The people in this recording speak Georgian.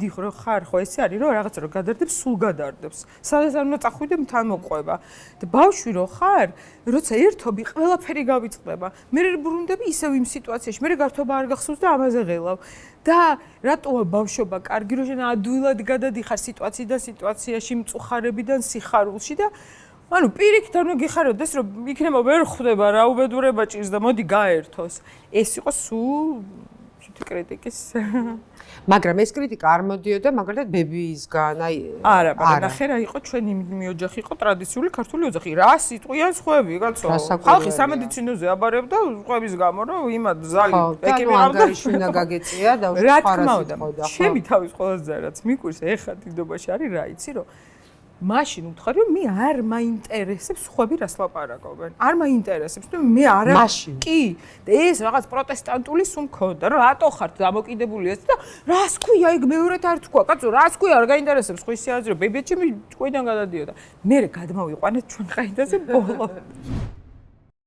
დიდი ხარ ხო ესე არის რომ რაღაცა რომ გადარდებს სულ გადარდებს სადაც არ უნდა წახვიდე თან მოყვება და ბავშვი რო ხარ როცა ერთობი ყველაფერი გავიწყდება მე ბრუნდები ისევ იმ სიტუაციაში მე გართობა არ გახსოვს და ამაზე ღელავ და რატოა ბავშვობა კარგი რომ ადვილად გადადიხარ სიტუაციიდან სიტუაციაში მწუხარებიდან სიხარულში და ანუ პირიქით არ მოგიხაროდეს რომ იქნება ვერ ხვდება რა უბედურება ჭირს და მოდი გაერთოს ეს იყო სულ კრიტიკის მაგრამ ეს კრიტიკა არ მოდიოდა მაგალითად ბებიისგან აი არა ნახე რა იყო ჩვენი ოჯახი იყო ტრადიციული ქართული ოჯახი რა სიტყვიან სხვები კაცო ხალხი სამედიცინოზე აბარებდა სხვების გამო რომ იმად ზალი ეკიპირავდა შუნა გაგეწია და რა თქმა უნდა ჩემი თავის ყველაზე რაც მიკვირს ეხა დიდობაში არის რა იცი რომ მაშინ უთხარი რომ მე არ მაინტერესებს სხვები რას ლაპარაკობენ. არ მაინტერესებს, თუ მე არა კი და ეს რაღაც პროტესტანტული სულ მქონდა, რომ რატო ხართ დამოკიდებული ეს და რას ქვია ეგ მეორედ არ თქვა, კაცო, რას ქვია არ გაინტერესებს ხვისი აზრი, ბებიაჩემი ჭკვიდან გადადიოდა. მე გადმოვიყვანეთ ჩვენ ყაიდაზე ბოლო.